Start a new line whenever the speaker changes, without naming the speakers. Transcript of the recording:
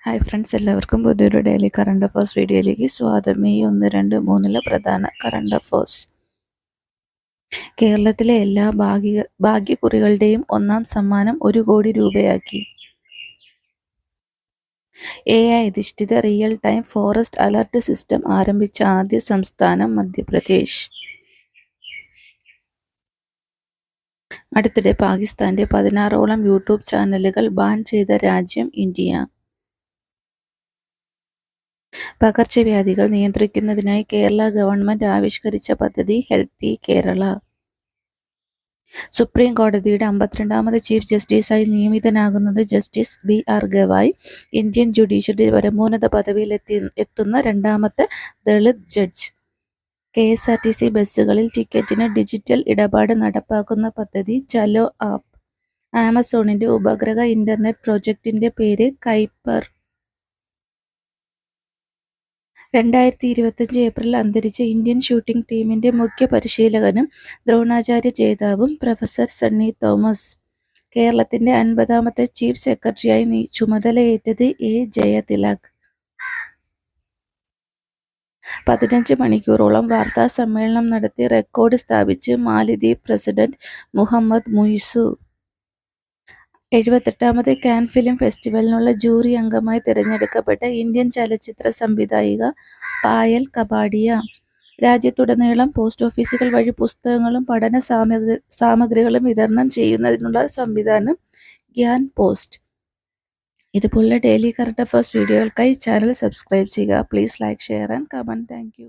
Hi friends, എല്ലാവർക്കും പുതിയൊരു daily current affairs വീഡിയോയിലേക്ക് സ്വാഗതം. മെയ് 1, 2, 3 പ്രധാന കറണ്ട് അഫേഴ്സ്. കേരളത്തിലെ എല്ലാ ഭാഗ്യക്കുറികളുടെയും ഒന്നാം സമ്മാനം 1 കോടി രൂപയാക്കി. AI അധിഷ്ഠിത real time forest alert system ആരംഭിച്ച ആദ്യ സംസ്ഥാനം മധ്യപ്രദേശ്. അടുത്തിടെ പാകിസ്ഥാന്റെ 16ഓളം യൂട്യൂബ് ചാനലുകൾ ബാൻ ചെയ്ത രാജ്യം ഇന്ത്യ. പകർച്ചവ്യാധികൾ നിയന്ത്രിക്കുന്നതിനായി കേരള ഗവൺമെന്റ് ആവിഷ്കരിച്ച പദ്ധതി ഹെൽത്തി കേരള. സുപ്രീം കോടതിയുടെ 52ാമത് ചീഫ് ജസ്റ്റിസായി നിയമിതനാകുന്നത് justice BR Gavai. Indian judiciary പരമോന്നത പദവിയിൽ എത്തുന്ന രണ്ടാമത്തെ ദളിത് ജഡ്ജ്. KSRTC ബസ്സുകളിൽ ടിക്കറ്റിന് ഡിജിറ്റൽ ഇടപാട് നടപ്പാക്കുന്ന പദ്ധതി ചലോ ആപ്പ്. ആമസോണിന്റെ ഉപഗ്രഹ ഇന്റർനെറ്റ് പ്രോജക്ടിന്റെ പേര് കൈപ്പർ. 2025 ഏപ്രിലിൽ അന്തരിച്ച ഇന്ത്യൻ ഷൂട്ടിംഗ് ടീമിന്റെ മുഖ്യ പരിശീലകനും ദ്രോണാചാര്യ ജേതാവും പ്രൊഫസർ സണ്ണി തോമസ്. കേരളത്തിന്റെ 50ാമത്തെ ചീഫ് സെക്രട്ടറിയായി ചുമതലയേറ്റത് A. ജയതിലക്. 15 മണിക്കൂറോളം വാർത്താ സമ്മേളനം നടത്തി റെക്കോർഡ് സ്ഥാപിച്ച് മാലിദ്വീപ് പ്രസിഡന്റ് മുഹമ്മദ് മുയിസു. 78ാമത് കാൻ ഫിലിം ഫെസ്റ്റിവലിനുള്ള ജൂറി അംഗമായി തിരഞ്ഞെടുക്കപ്പെട്ട ഇന്ത്യൻ ചലച്ചിത്ര സംവിധായിക പായൽ കപാഡിയ. രാജ്യത്തുടനീളം പോസ്റ്റ് ഓഫീസുകൾ വഴി പുസ്തകങ്ങളും പഠന സാമഗ്രികളും വിതരണം ചെയ്യുന്നതിനുള്ള സംവിധാനം ഗ്യാൻ പോസ്റ്റ്. ഇതുപോലുള്ള ഡെയിലി കറണ്ട് അഫേഴ്സ് വീഡിയോകൾക്കായി ചാനൽ സബ്സ്ക്രൈബ് ചെയ്യുക. Please like, share and comment. Thank U.